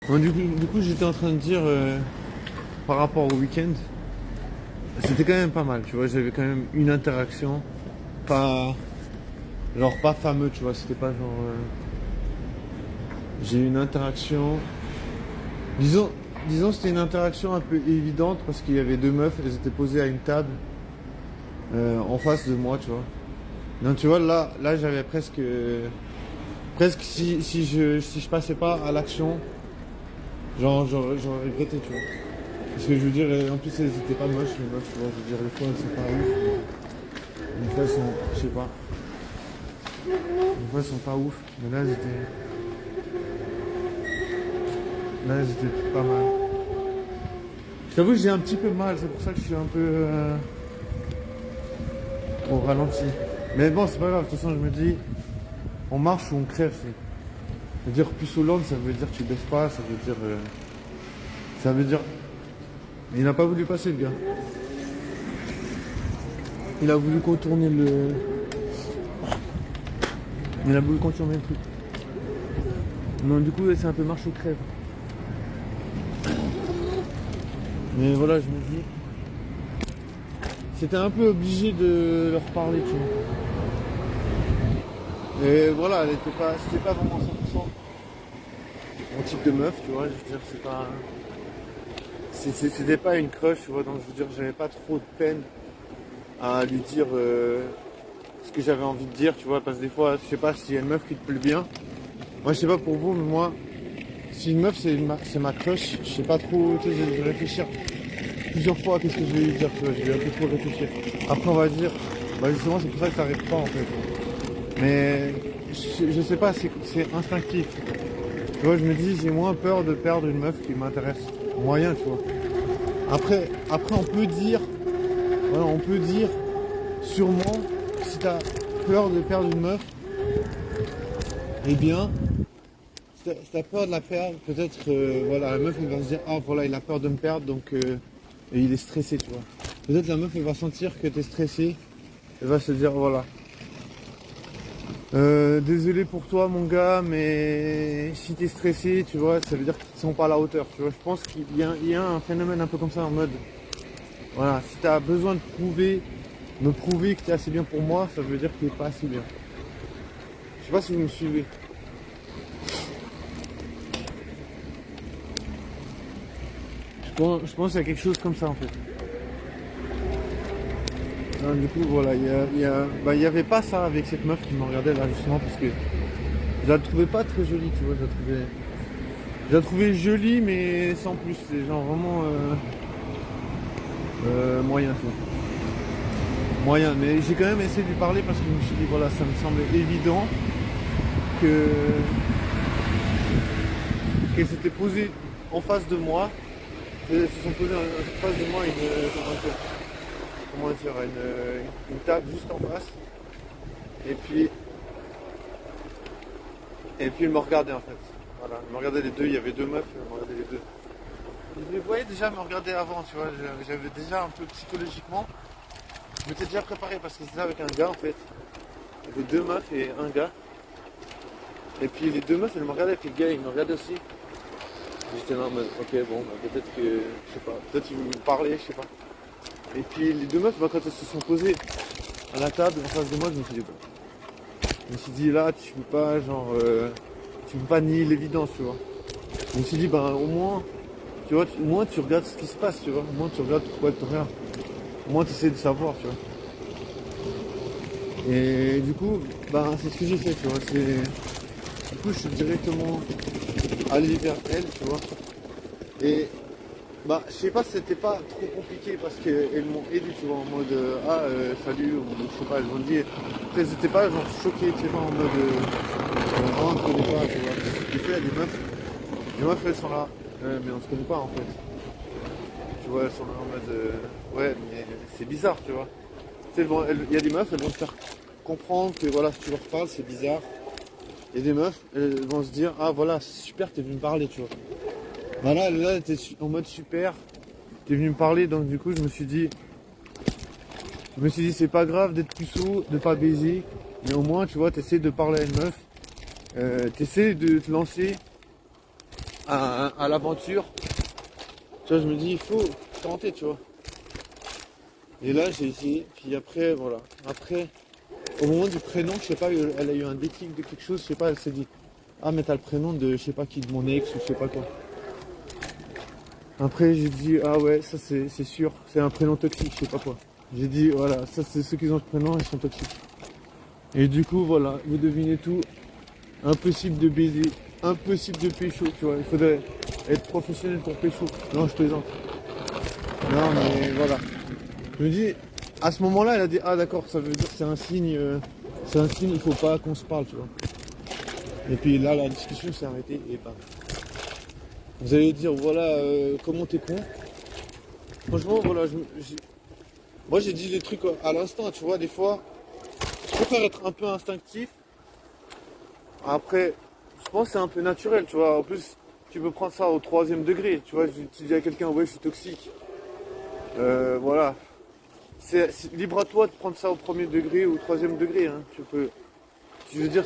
Bon, du coup j'étais en train de dire par rapport au week-end, c'était quand même pas mal, tu vois, j'avais quand même une interaction, pas genre pas fameux, tu vois, c'était pas genre j'ai eu une interaction, disons disons c'était une interaction un peu évidente parce qu'il y avait deux meufs, elles étaient posées à une table en face de moi, tu vois. Donc tu vois là j'avais presque si je passais pas à l'action, genre j'aurais regretté, tu vois. Parce que je veux dire, en plus elles étaient pas moches les meufs, tu vois, je veux dire, des fois elles sont pas ouf, des fois elles sont, je sais pas, des fois elles sont pas ouf, mais là elles étaient pas mal. Je t'avoue que j'ai un petit peu mal, c'est pour ça que je suis un peu au ralenti. Mais bon, c'est pas grave, de toute façon je me dis, on marche ou on crève, c'est. Ça veut dire plus Hollande, ça veut dire que tu baisses pas, ça veut dire, il n'a pas voulu passer le gars. Il a voulu contourner le, il a voulu contourner le truc. Non, du coup, c'est un peu marche ou crève. Mais voilà, je me dis, c'était un peu obligé de leur parler, tu vois. Et voilà, c'était pas vraiment 100% mon type de meuf, tu vois. Je veux dire, c'était pas une crush, tu vois. Donc, je veux dire, j'avais pas trop de peine à lui dire ce que j'avais envie de dire, tu vois. Parce que des fois, je sais pas s'il y a une meuf qui te plaît bien. Moi, je sais pas pour vous, mais moi, si une meuf c'est ma crush, je sais pas trop, tu sais, je vais réfléchir plusieurs fois à qu'est-ce que je vais lui dire, tu vois, je vais un peu trop réfléchir. Après on va dire, bah justement c'est pour ça que ça arrive pas en fait. Mais je sais pas, c'est instinctif. Tu vois, je me dis j'ai moins peur de perdre une meuf qui m'intéresse. Moyen, tu vois. Après on peut dire, voilà, on peut dire sûrement si t'as peur de perdre une meuf, eh bien si t'as peur de la perdre, peut-être voilà, la meuf elle va se dire ah voilà il a peur de me perdre donc et il est stressé, tu vois. Peut-être la meuf elle va sentir que t'es stressé, elle va se dire voilà. Désolé pour toi mon gars, mais si t'es stressé, tu vois, ça veut dire qu'ils ne sont pas à la hauteur. Tu vois, je pense qu'il y a un phénomène un peu comme ça en mode voilà, si t'as besoin me prouver que t'es assez bien pour moi, ça veut dire que t'es pas assez bien. Je sais pas si vous me suivez. Je pense qu'il y a quelque chose comme ça en fait. Non, du coup, voilà, bah, il y avait pas ça avec cette meuf qui me regardait là justement parce que je la trouvais pas très jolie, tu vois, je la trouvais jolie mais sans plus, c'est genre vraiment moyen, tu vois. Moyen, mais j'ai quand même essayé de lui parler parce que je me suis dit voilà, ça me semblait évident que qu'elle s'était posée en face de moi, elles se sont posées en face de moi une table juste en face et puis ils me regardaient en fait. Voilà, ils me regardaient les deux, il y avait deux meufs, ils me regardaient les deux. Je les voyais déjà me regarder avant, tu vois, j'avais déjà un peu psychologiquement, je m'étais déjà préparé parce que c'était avec un gars en fait. Il y avait deux meufs et un gars. Et puis les deux meufs elles me regardaient, et puis le gars il me regardait aussi. J'étais là en mode ok bon bah, peut-être que je sais pas, peut-être qu'ils me parlaient, je sais pas. Et puis les deux meufs bah, quand elles se sont posées à la table en face de moi, je me suis dit bon. Je me suis dit là tu peux pas genre tu peux pas nier l'évidence, tu vois. Je me suis dit bah au moins tu vois, au moins tu regardes ce qui se passe, tu vois. Au moins tu regardes pourquoi elle te regarde. Au moins tu essaies de savoir, tu vois. Et du coup, bah c'est ce que j'ai fait, tu vois. Du coup je suis directement allé vers elle, tu vois. Et bah je sais pas si c'était pas trop compliqué parce qu'elles m'ont aidé, tu vois, en mode salut, ou je sais pas, elles m'ont dit. Après elles étaient pas genre choquées, tu sais pas en mode on rentre, on connaît pas, tu vois. Des fois il y a des meufs. Les meufs elles sont là, mais on se connaît pas en fait. Tu vois, elles sont là en mode ouais mais c'est bizarre, tu vois. Tu sais, il y a des meufs, elles vont te faire comprendre que voilà, si tu leur parles, c'est bizarre. Il y a des meufs, elles vont se dire ah voilà, c'est super, t'es venu me parler, tu vois. Voilà, là, elle était en mode super, t'es venu me parler, donc du coup je me suis dit c'est pas grave d'être puceau, de pas baiser, mais au moins tu vois, t'essaies de parler à une meuf, t'essaies de te lancer à l'aventure. Tu vois, je me dis, il faut tenter, tu vois. Et là, j'ai essayé. Puis après, voilà. Après, au moment du prénom, je sais pas, elle a eu un déclic de quelque chose. Je sais pas, elle s'est dit, ah, mais t'as le prénom de, je sais pas qui, de mon ex ou je sais pas quoi. Après, j'ai dit, ah ouais, ça c'est sûr. C'est un prénom toxique, je sais pas quoi. J'ai dit, voilà, ça c'est ceux qui ont ce prénom, ils sont toxiques. Et du coup, voilà, vous devinez tout. Impossible de baiser, impossible de pécho, tu vois. Il faudrait être professionnel pour pécho. Non, je plaisante. Non, mais voilà. Je me dis, à ce moment-là, elle a dit, ah d'accord, ça veut dire que c'est un signe, il faut pas qu'on se parle, tu vois. Et puis là, la discussion s'est arrêtée et bam. Vous allez dire, voilà, comment t'es con. Franchement, voilà, moi j'ai dit des trucs à l'instant, tu vois, des fois, je préfère être un peu instinctif. Après, je pense que c'est un peu naturel, tu vois. En plus, tu peux prendre ça au 3e degré, tu vois. Tu dis à quelqu'un, ouais, je suis toxique. Voilà. C'est libre à toi de prendre ça au 1er degré ou au 3e degré, hein. Tu veux dire,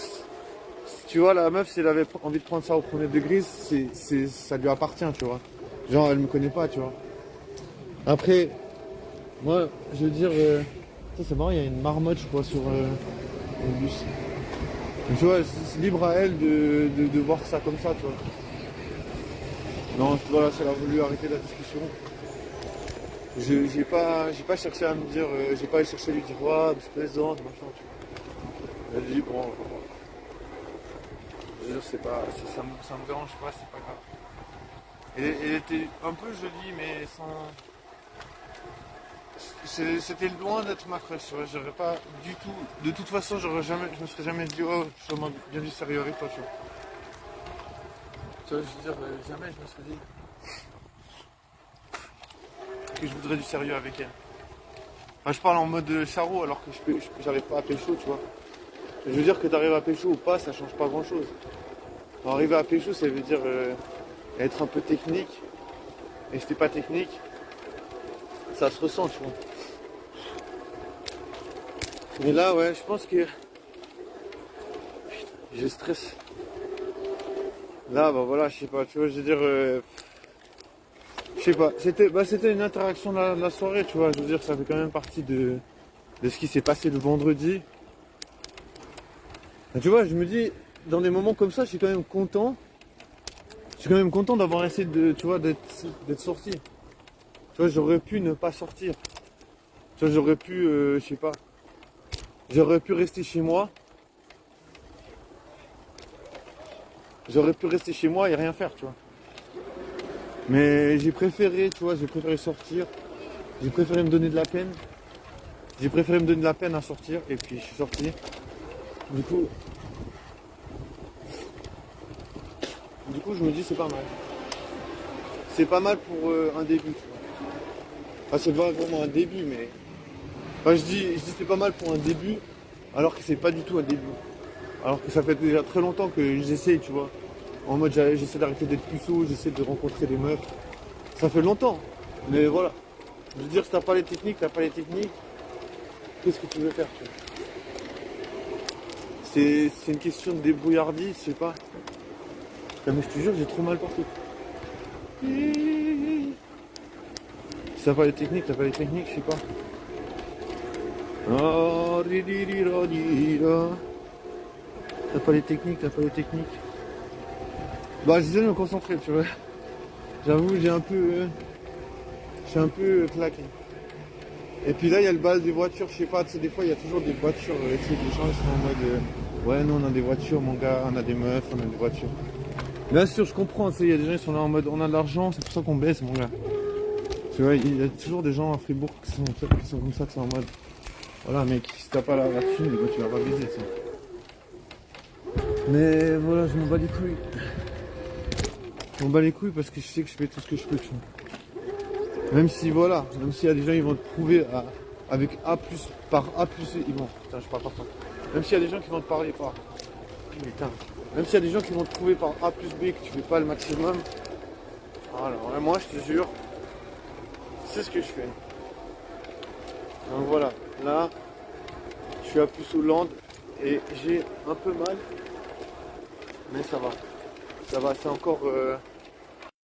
tu vois, la meuf, si elle avait envie de prendre ça au 1er degré, ça lui appartient, tu vois. Genre, elle me connaît pas, tu vois. Après, moi, je veux dire, ça c'est marrant, il y a une marmotte, je crois, sur le bus. Donc, tu vois, c'est libre à elle de voir ça comme ça, tu vois. Non, voilà, elle a voulu arrêter la discussion. J'ai pas cherché à me dire, j'ai pas cherché à lui dire, ouais, je plaisante, machin, tu vois. Elle a dit, bon, je veux dire, c'est pas, ça me dérange pas, c'est pas grave. Et elle était un peu jolie, mais sans. C'était loin d'être ma crush, tu vois. J'aurais pas du tout. De toute façon, je me serais jamais dit, oh, je suis bien du sérieux avec toi, tu vois. Tu vois, je veux dire, jamais je me serais dit que je voudrais du sérieux avec elle. Enfin, je parle en mode charreau alors que j'arrive pas à pécho, tu vois. Je veux dire que t'arrives à pécho ou pas, ça change pas grand chose. Arriver à pécho, ça veut dire être un peu technique. Et si t'es pas technique, ça se ressent, tu vois. Mais là, ouais, je pense que j'ai stress. Là, bah voilà, je sais pas, tu vois, je veux dire, je sais pas, c'était une interaction de la soirée, tu vois, je veux dire, ça fait quand même partie de ce qui s'est passé le vendredi. Et tu vois, je me dis, dans des moments comme ça, je suis quand même content. Je suis quand même content d'avoir essayé de, tu vois, d'être sorti. Tu vois, j'aurais pu ne pas sortir. Tu vois, j'aurais pu, je sais pas, j'aurais pu rester chez moi. J'aurais pu rester chez moi et rien faire, tu vois. Mais j'ai préféré, tu vois, j'ai préféré sortir. J'ai préféré me donner de la peine. J'ai préféré me donner de la peine à sortir et puis je suis sorti. Du coup, je me dis c'est pas mal. C'est pas mal pour un début, tu vois. Enfin, c'est pas vraiment un début, mais. Enfin, je dis c'est pas mal pour un début, alors que c'est pas du tout un début. Alors que ça fait déjà très longtemps que j'essaye, tu vois. En mode j'essaie d'arrêter d'être puceau, j'essaie de rencontrer des meufs. Ça fait longtemps. Mais voilà. Je veux dire, si t'as pas les techniques, qu'est-ce que tu veux faire, tu vois. C'est une question de débrouillardise, je sais pas. Ah, mais je te jure, j'ai trop mal partout. Si t'as pas les techniques, je sais pas. Oh, t'as pas les techniques. Bah, j'essaie de me concentrer, tu vois. J'avoue, je suis un peu claqué. Et puis là, il y a le bal des voitures, je sais pas, tu sais, des fois, il y a toujours des voitures, tu sais, des gens, ils sont en mode, ouais, nous, on a des voitures, mon gars, on a des meufs, on a des voitures. Bien sûr, je comprends, tu sais, il y a des gens, ils sont là en mode, on a de l'argent, c'est pour ça qu'on baisse, mon gars. Tu vois, il y a toujours des gens à Fribourg qui sont comme ça, qui sont en mode, voilà, mec, si t'as pas la thune, tu vas pas baiser, ça. Mais voilà, je m'en bats les couilles. Je m'en bats les couilles parce que je sais que je fais tout ce que je peux, tu vois. Même s'il y a des gens, ils vont te prouver avec A plus, par A plus, ils vont, putain, je parle pas fort. Même s'il y a des gens qui vont te parler par, putain, même s'il y a des gens qui vont te prouver par A plus B que tu fais pas le maximum, alors moi, je te jure, c'est ce que je fais. Donc voilà, là, je suis à Puceau-Land et j'ai un peu mal, mais ça va. Ça va, c'est encore